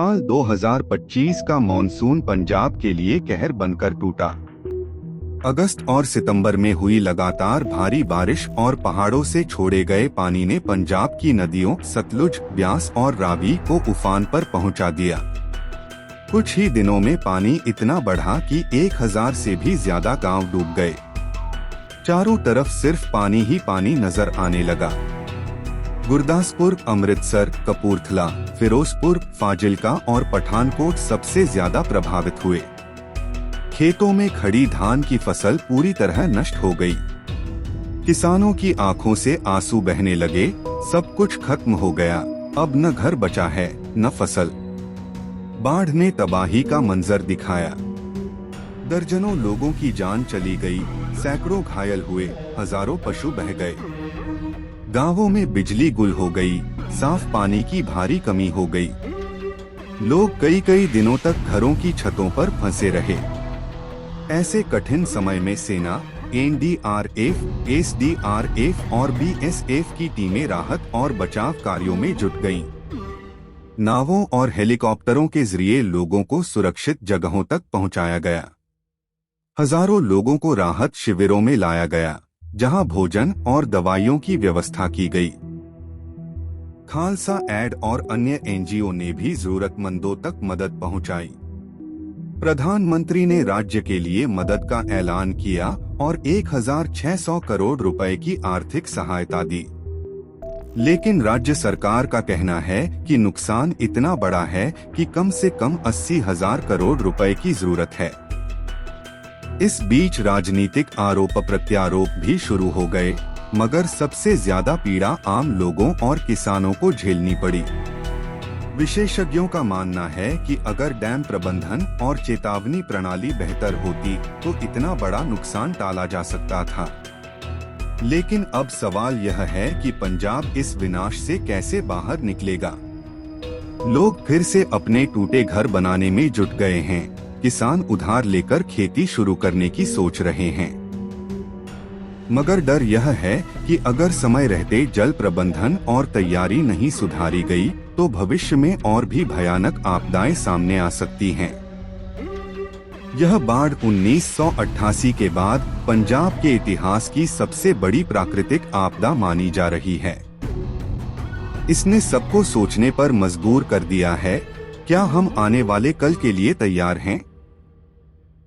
साल 2025 का मॉनसून पंजाब के लिए कहर बनकर टूटा। अगस्त और सितंबर में हुई लगातार भारी बारिश और पहाड़ों से छोड़े गए पानी ने पंजाब की नदियों सतलुज, ब्यास और रावी को उफान पर पहुंचा दिया। कुछ ही दिनों में पानी इतना बढ़ा कि 1000 से भी ज्यादा गांव डूब गए। चारों तरफ सिर्फ पानी ही पानी नजर आने लगा। गुरदासपुर, अमृतसर, कपूरथला, फिरोजपुर, फाजिल्का और पठानकोट सबसे ज्यादा प्रभावित हुए। खेतों में खड़ी धान की फसल पूरी तरह नष्ट हो गई। किसानों की आंखों से आंसू बहने लगे। सब कुछ खत्म हो गया, अब न घर बचा है न फसल। बाढ़ ने तबाही का मंजर दिखाया। दर्जनों लोगों की जान चली गई, सैकड़ों घायल हुए, हजारों पशु बह गए। गांवों में बिजली गुल हो गई, साफ पानी की भारी कमी हो गई। लोग कई कई दिनों तक घरों की छतों पर फंसे रहे। ऐसे कठिन समय में सेना, एनडीआरएफ, एसडीआरएफ और बीएसएफ की टीमें राहत और बचाव कार्यों में जुट गईं। नावों और हेलीकॉप्टरों के जरिए लोगों को सुरक्षित जगहों तक पहुंचाया गया। हजारों लोगों को राहत शिविरों में लाया गया, जहां भोजन और दवाइयों की व्यवस्था की गई। खालसा एड और अन्य एनजीओ ने भी जरूरतमंदों तक मदद पहुंचाई। प्रधानमंत्री ने राज्य के लिए मदद का ऐलान किया और 1600 करोड़ रुपए की आर्थिक सहायता दी। लेकिन राज्य सरकार का कहना है कि नुकसान इतना बड़ा है कि कम से कम 80,000 करोड़ रुपए की जरूरत है। इस बीच राजनीतिक आरोप प्रत्यारोप भी शुरू हो गए, मगर सबसे ज्यादा पीड़ा आम लोगों और किसानों को झेलनी पड़ी। विशेषज्ञों का मानना है कि अगर डैम प्रबंधन और चेतावनी प्रणाली बेहतर होती तो इतना बड़ा नुकसान टाला जा सकता था। लेकिन अब सवाल यह है कि पंजाब इस विनाश से कैसे बाहर निकलेगा। लोग फिर से अपने टूटे घर बनाने में जुट गए हैं। किसान उधार लेकर खेती शुरू करने की सोच रहे हैं। मगर डर यह है कि अगर समय रहते जल प्रबंधन और तैयारी नहीं सुधारी गई तो भविष्य में और भी भयानक आपदाएं सामने आ सकती हैं। यह बाढ़ 1988 के बाद पंजाब के इतिहास की सबसे बड़ी प्राकृतिक आपदा मानी जा रही है। इसने सबको सोचने पर मजबूर कर दिया है। क्या हम आने वाले कल के लिए तैयार हैं?